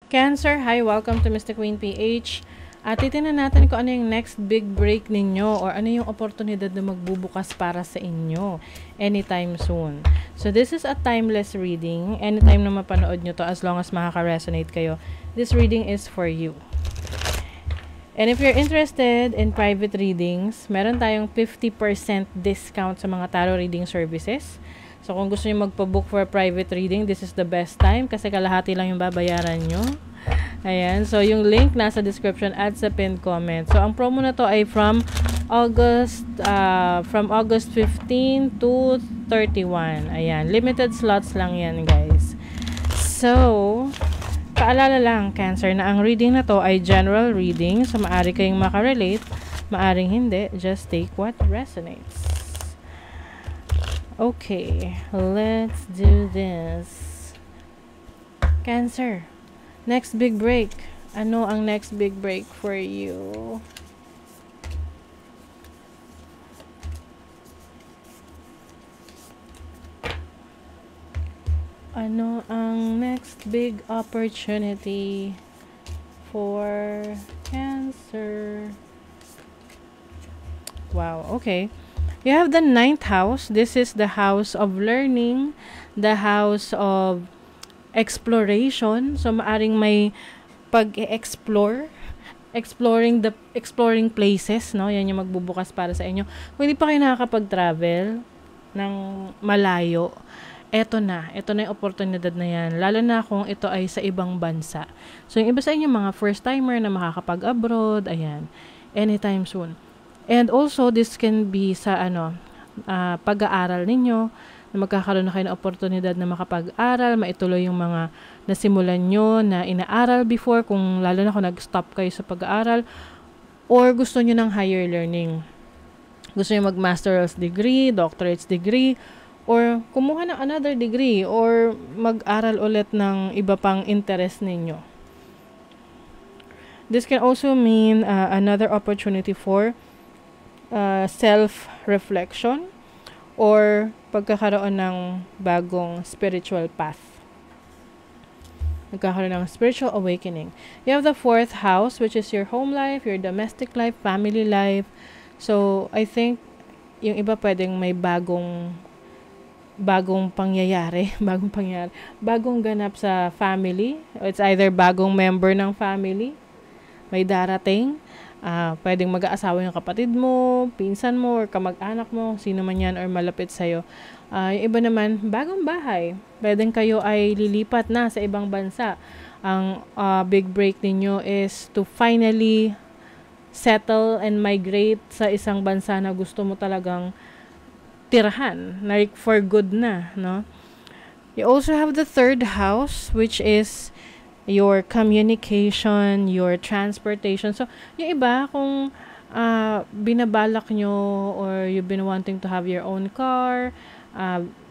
Cancer, hi, welcome to Mystic Queen PH. At titingnan natin kung ano yung next big break ninyo or ano yung oportunidad na magbubukas para sa inyo anytime soon. So this is a timeless reading. Anytime na mapanood nyo to, as long as makaka-resonate kayo, this reading is for you. And if you're interested in private readings, meron tayong 50% discount sa mga tarot reading services. So, kung gusto niyo magpa-book for a private reading, this is the best time kasi kalahati lang yung babayaran nyo. Ayan. So, yung link nasa description at sa pinned comment. So, ang promo na to ay from August 15 to 31. Ayan. Limited slots lang yan, guys. So, paalala lang, Cancer, na ang reading na to ay general reading. So, maaari kayong makarelate. Maaring hindi. Just take what resonates. Okay, let's do this. Cancer, next big break. Ano ang next big break for you? Ano ang next big opportunity for Cancer? Wow, okay. You have the 9th house. This is the house of learning, the house of exploration. So, maaring may pag-explore, exploring places, no? Yan yung magbubukas para sa inyo. Kung hindi pa kayo nakakapag-travel ng malayo, eto na yung oportunidad na yan. Lalo na kung ito ay sa ibang bansa. So, yung iba sa inyo, mga first-timer na makakapag-abroad, ayan, anytime soon. And also, this can be sa pag-aaral ninyo, na magkakaroon na kayo ng oportunidad na makapag-aral, maituloy yung mga nasimulan nyo na inaaral before, kung lalo na kung nag-stop kayo sa pag-aaral, or gusto nyo ng higher learning. Gusto nyo mag-master's degree, doctorate's degree, or kumuha ng another degree, or mag-aral ulit ng iba pang interest ninyo. This can also mean another opportunity for self-reflection or pagkakaroon ng bagong spiritual path. Nagkakaroon ng spiritual awakening. You have the 4th house, which is your home life, your domestic life, family life. So, I think yung iba pwedeng may bagong pangyayari, bagong ganap sa family. It's either bagong member ng family, may darating. Pwedeng mag-aasawa yung kapatid mo, pinsan mo, or kamag-anak mo, sino man yan, or malapit sa'yo. Yung iba naman, bagong bahay. Pwedeng kayo ay lilipat na sa ibang bansa. Ang big break ninyo is to finally settle and migrate sa isang bansa na gusto mo talagang tirahan. Like, for good na, no? You also have the 3rd house, which is your communication, your transportation. So, yung iba, kung binabalak nyo or you've been wanting to have your own car,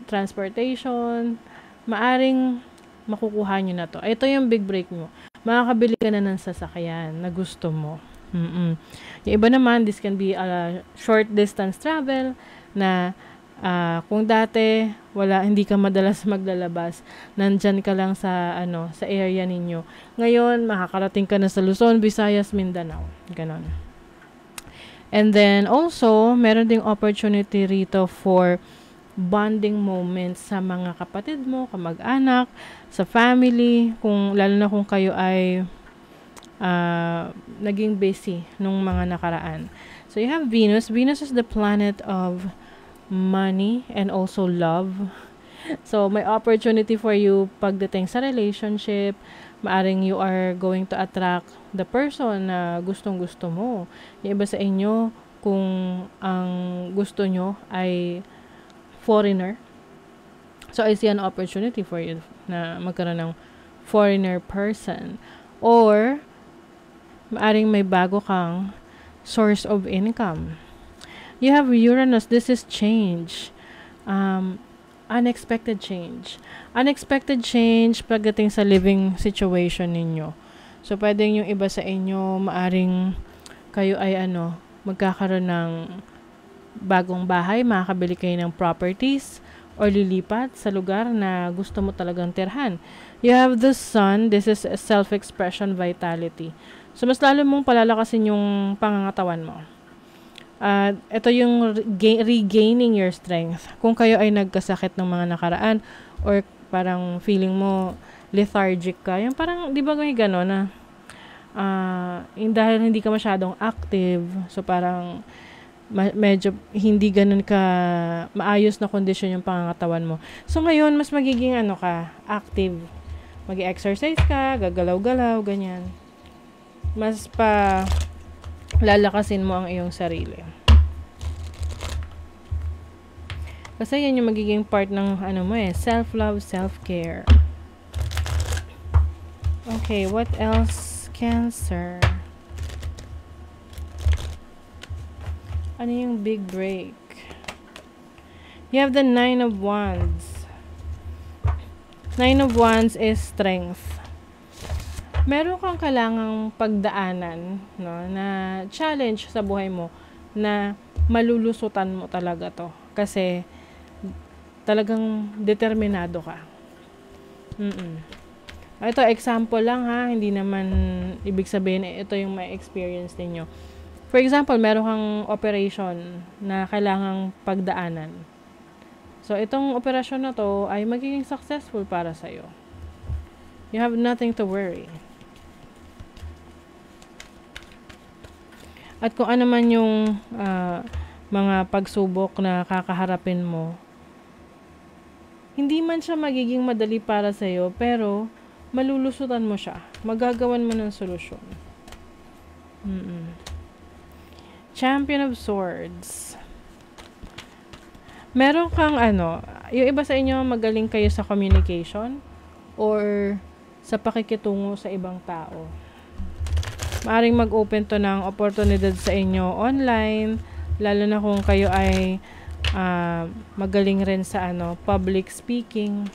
transportation, maaring makukuha nyo na to. Ito yung big break mo. Makakabili ka na ng sasakyan na gusto mo. Yung iba naman, this can be a short distance travel na kung dati hindi ka madalas maglalabas, nandyan ka lang sa area ninyo. Ngayon, makakarating ka na sa Luzon, Visayas, Mindanao. Ganon. And then also, meron ding opportunity rito for bonding moments sa mga kapatid mo, kamag-anak, sa family, lalo na kung kayo ay naging busy nung mga nakaraan. So you have Venus. Venus is the planet of money and also love. So, may opportunity for you pagdating sa relationship. Maaring you are going to attract the person na gustong-gusto mo. Yung iba sa inyo, kung ang gusto nyo ay foreigner. So, I see an opportunity for you na magkaroon ng foreigner person. Or, maaring may bago kang source of income. You have Uranus. This is change. Unexpected change. Unexpected change pagdating sa living situation ninyo. So, pwedeng yung iba sa inyo, maaring kayo ay magkakaroon ng bagong bahay, makakabili kayo ng properties, or lilipat sa lugar na gusto mo talagang tirhan. You have the sun. This is self-expression, vitality. So, mas lalo mong palalakasin yung pangangatawan mo. At ito yung regaining your strength. Kung kayo ay nagkasakit ng mga nakaraan or parang feeling mo lethargic ka, yung parang, di ba may gano'n na dahil hindi ka masyadong active, so parang medyo hindi ganun ka maayos na kondisyon yung pangangatawan mo. So ngayon, mas magiging active. Mag-exercise ka, gagalaw-galaw, ganyan. Mas pa lalakasin mo ang iyong sarili. Kasi yan yung magiging part ng self-love, self-care. Okay, what else? Cancer. Ano yung big break? You have the 9 of Wands. 9 of Wands is strength. Meron kang kailangang pagdaanan, no, na challenge sa buhay mo na malulusutan mo talaga to. Kasi talagang determinado ka. Ito, example lang ha. Hindi naman ibig sabihin ito yung may experience ninyo. For example, meron kang operation na kailangang pagdaanan. So, itong operasyon na to ay magiging successful para sa'yo. You have nothing to worry. At kung ano man yung mga pagsubok na kakaharapin mo, hindi man siya magiging madali para sa'yo, pero malulusutan mo siya. Magagawan mo ng solusyon. Champion of Swords. Meron kang yung iba sa inyo magaling kayo sa communication or sa pakikitungo sa ibang tao. Maaring mag-open to ng oportunidad sa inyo online, lalo na kung kayo ay magaling rin sa public speaking.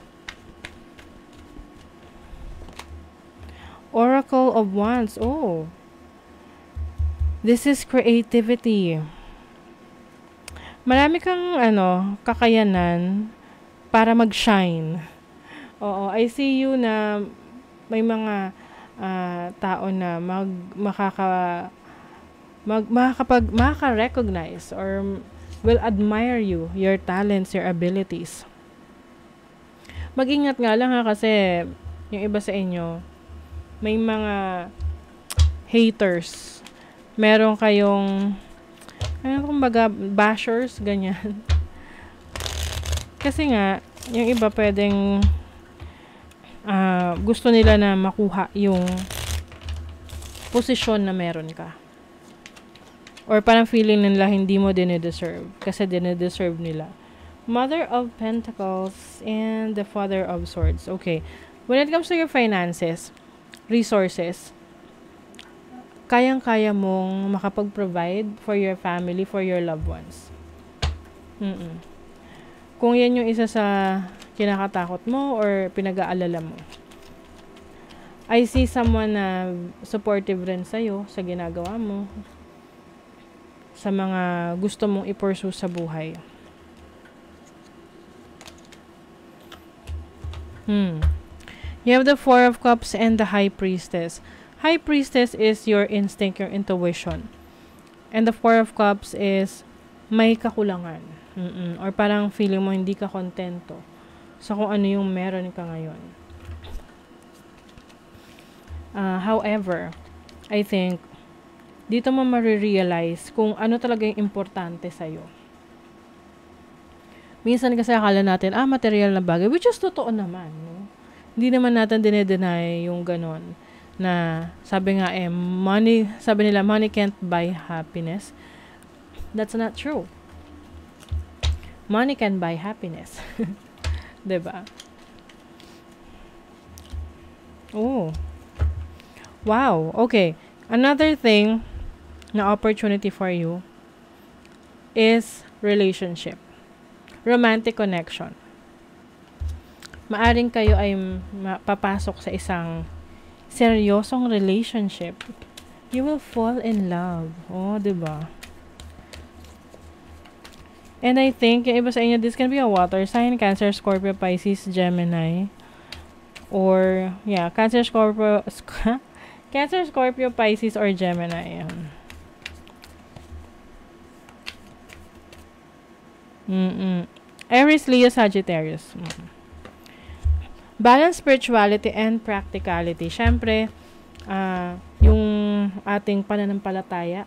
Oracle of Wands. Oh. This is creativity. Marami kang kakayanan para mag-shine. Oo, I see you na may mga tao na makaka-recognize or will admire you, your talents, your abilities. Mag-ingat nga lang ha, kasi yung iba sa inyo, may mga haters. Meron kayong kumbaga bashers, ganyan. Kasi nga, yung iba pwedeng gusto nila na makuha yung posisyon na meron ka. Or parang feeling nila hindi mo dine-deserve. Kasi dine-deserve nila. Mother of Pentacles and the Father of Swords. Okay. When it comes to your finances, resources, kayang-kaya mong makapag-provide for your family, for your loved ones. Kung yan yung isa sa kinakatakot mo or pinag-aalala mo, I see someone na supportive rin sa'yo sa ginagawa mo, sa mga gusto mong i-pursue sa buhay. You have the Four of Cups and the High Priestess. High Priestess is your instinct, your intuition. And the Four of Cups is may kakulangan. Or parang feeling mo hindi ka kontento sa kung ano yung meron ka ngayon. However, I think dito mo marirealize kung ano talaga yung importante sa'yo. Minsan kasi akala natin, material na bagay, which is totoo naman. No? Hindi naman natin dinedeny yung ganon. Na sabi nga sabi nila, money can't buy happiness. That's not true. Money can buy happiness. Diba? Oh. Wow. Okay. Another thing na opportunity for you is relationship. Romantic connection. Maaring kayo ay papasok sa isang seryosong relationship. You will fall in love. Oh, diba? And I think, yung iba sa inyo, this can be a water sign, Cancer, Scorpio, Pisces, Gemini. Or, yeah, Cancer, Scorpio, Cancer, Scorpio, Pisces, or Gemini. Yan. Aries, Leo, Sagittarius. Balance spirituality and practicality. Siyempre, yung ating pananampalataya,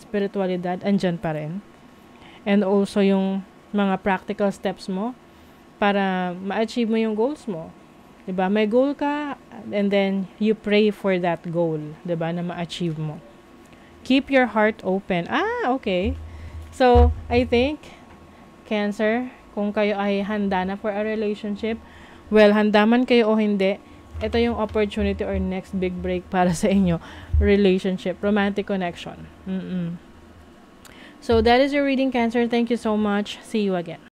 spiritualidad, andyan pa rin. And also yung mga practical steps mo para ma-achieve mo yung goals mo. 'Di ba? May goal ka and then you pray for that goal, 'di ba, na ma-achieve mo. Keep your heart open. Okay. So, I think Cancer, kung kayo ay handa na for a relationship, well, handa man kayo o hindi, ito yung opportunity or next big break para sa inyo. Relationship, romantic connection. So, that is your reading, Cancer. Thank you so much. See you again.